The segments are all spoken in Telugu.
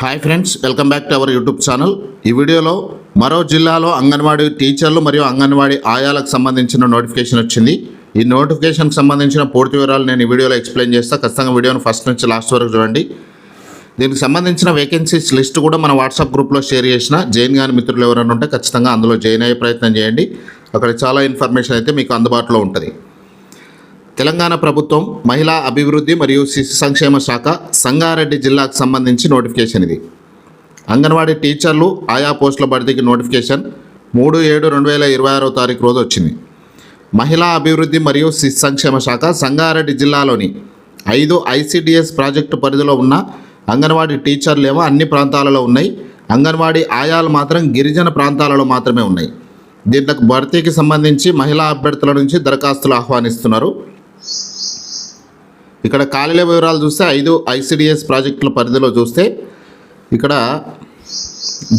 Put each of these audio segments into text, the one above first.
Hi friends, welcome back to our YouTube channel. ఈ వీడియోలో మరో జిల్లాలో అంగన్వాడీ టీచర్లు మరియు అంగన్వాడీ ఆయాలకు సంబంధించిన నోటిఫికేషన్ వచ్చింది. ఈ నోటిఫికేషన్కి సంబంధించిన పూర్తి వివరాలు నేను ఈ వీడియోలో ఎక్స్ప్లెయిన్ చేస్తాను. ఖచ్చితంగా వీడియోను ఫస్ట్ నుంచి లాస్ట్ వరకు చూడండి. దీనికి సంబంధించిన వేకెన్సీస్ లిస్ట్ కూడా మన వాట్సాప్ గ్రూప్లో షేర్ చేసిన. జైన్ గాని మిత్రులు ఎవరైనా ఉంటే ఖచ్చితంగా అందులో జాయిన్ అయ్యే ప్రయత్నం చేయండి. అక్కడ చాలా ఇన్ఫర్మేషన్ అయితే మీకు అందుబాటులో ఉంటుంది. తెలంగాణ ప్రభుత్వం మహిళా అభివృద్ధి మరియు శిశు సంక్షేమ శాఖ సంగారెడ్డి జిల్లాకు సంబంధించి నోటిఫికేషన్ ఇది. అంగన్వాడీ టీచర్లు ఆయా పోస్టుల భర్తీకి నోటిఫికేషన్ 3/7/2026 రోజు వచ్చింది. మహిళా అభివృద్ధి మరియు శిశు సంక్షేమ శాఖ సంగారెడ్డి జిల్లాలోని 5 ICDS ప్రాజెక్టు పరిధిలో ఉన్న అంగన్వాడీ టీచర్లు ఏమో అన్ని ప్రాంతాలలో ఉన్నాయి. అంగన్వాడీ ఆయాలు మాత్రం గిరిజన ప్రాంతాలలో మాత్రమే ఉన్నాయి. దీంట్లో భర్తీకి సంబంధించి మహిళా అభ్యర్థుల నుంచి దరఖాస్తులు ఆహ్వానిస్తున్నారు. ఇక్కడ ఖాళీల వివరాలు చూస్తే 5 ICDS ప్రాజెక్టుల పరిధిలో చూస్తే ఇక్కడ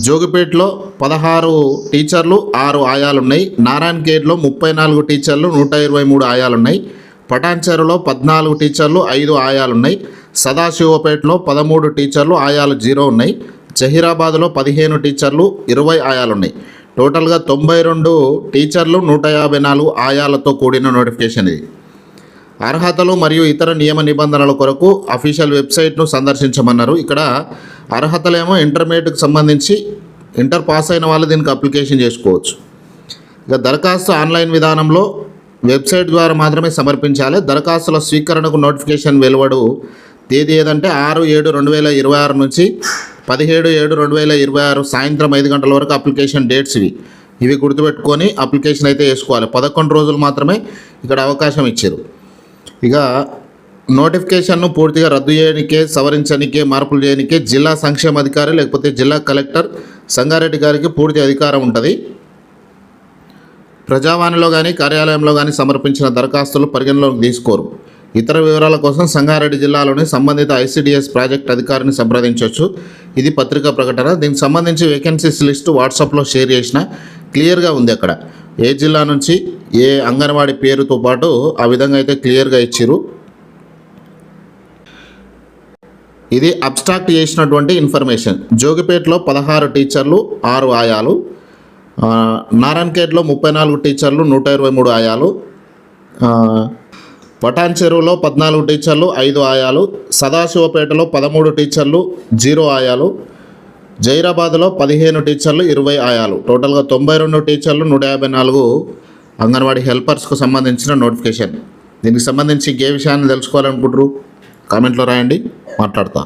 జోగిపేటలో 16 టీచర్లు 6 ఆయాలు ఉన్నాయి. నారాయణఖేడ్లో 34 టీచర్లు 123 ఆయాలు ఉన్నాయి. పటాన్చెరులో 14 టీచర్లు 5 ఆయాలు ఉన్నాయి. సదాశివపేటలో 13 టీచర్లు ఆయాలు 0 ఉన్నాయి. జహీరాబాద్లో 15 టీచర్లు 20 ఆయాలు ఉన్నాయి. టోటల్గా 92 టీచర్లు 154 ఆయాలతో కూడిన నోటిఫికేషన్ ఇది. అర్హతలు మరియు ఇతర నియమ నిబంధనల కొరకు అఫీషియల్ వెబ్సైట్ను సందర్శించమన్నారు. ఇక్కడ అర్హతలేమో ఇంటర్మీడియట్కి సంబంధించి ఇంటర్ పాస్ అయిన వాళ్ళు దీనికి అప్లికేషన్ చేసుకోవచ్చు. ఇక దరఖాస్తు ఆన్లైన్ విధానంలో వెబ్సైట్ ద్వారా మాత్రమే సమర్పించాలి. దరఖాస్తుల స్వీకరణకు నోటిఫికేషన్ వెలువడు తేదీ ఏదంటే 6/7/2026 నుంచి 17/7/2026 సాయంత్రం 5 గంటల వరకు అప్లికేషన్ డేట్స్ ఇవి గుర్తుపెట్టుకొని అప్లికేషన్ అయితే వేసుకోవాలి. 11 రోజులు మాత్రమే ఇక్కడ అవకాశం ఇచ్చారు. ఇక నోటిఫికేషన్ను పూర్తిగా రద్దు చేయడానికే, సవరించడానికే, మార్పులు చేయడానికే జిల్లా సంక్షేమ అధికారి లేకపోతే జిల్లా కలెక్టర్ సంగారెడ్డి గారికి పూర్తి అధికారం ఉంటుంది. ప్రజావాణిలో కానీ కార్యాలయంలో కానీ సమర్పించిన దరఖాస్తులు పరిగణలోకి తీసుకోరు. ఇతర వివరాల కోసం సంగారెడ్డి జిల్లాలోని సంబంధిత ICDS ప్రాజెక్ట్ అధికారిని సంప్రదించవచ్చు. ఇది పత్రికా ప్రకటన. దీనికి సంబంధించి వేకెన్సీస్ లిస్టు వాట్సాప్లో షేర్ చేసిన క్లియర్గా ఉంది. అక్కడ ఏ జిల్లా నుంచి ఏ అంగన్వాడీ పేరుతో పాటు ఆ విధంగా అయితే క్లియర్గా ఇచ్చారు. ఇది అబ్స్ట్రాక్ట్ చేసినటువంటి ఇన్ఫర్మేషన్. జోగిపేటలో 16 టీచర్లు 6 ఆయాలు, నారాయణఖేడ్లో 34 టీచర్లు 123 ఆయాలు, పటాన్చెరువులో 14 టీచర్లు 5 ఆయాలు, సదాశివపేటలో 13 టీచర్లు 0 ఆయాలు, జైరాబాద్లో 15 టీచర్లు 20 ఆయాలు. టోటల్గా 92 టీచర్లు 154 అంగన్వాడీ హెల్పర్స్కు సంబంధించిన నోటిఫికేషన్. దీనికి సంబంధించి ఏ విషయాన్ని తెలుసుకోవాలనుకుంటారు కామెంట్లో రాయండి, మాట్లాడతా.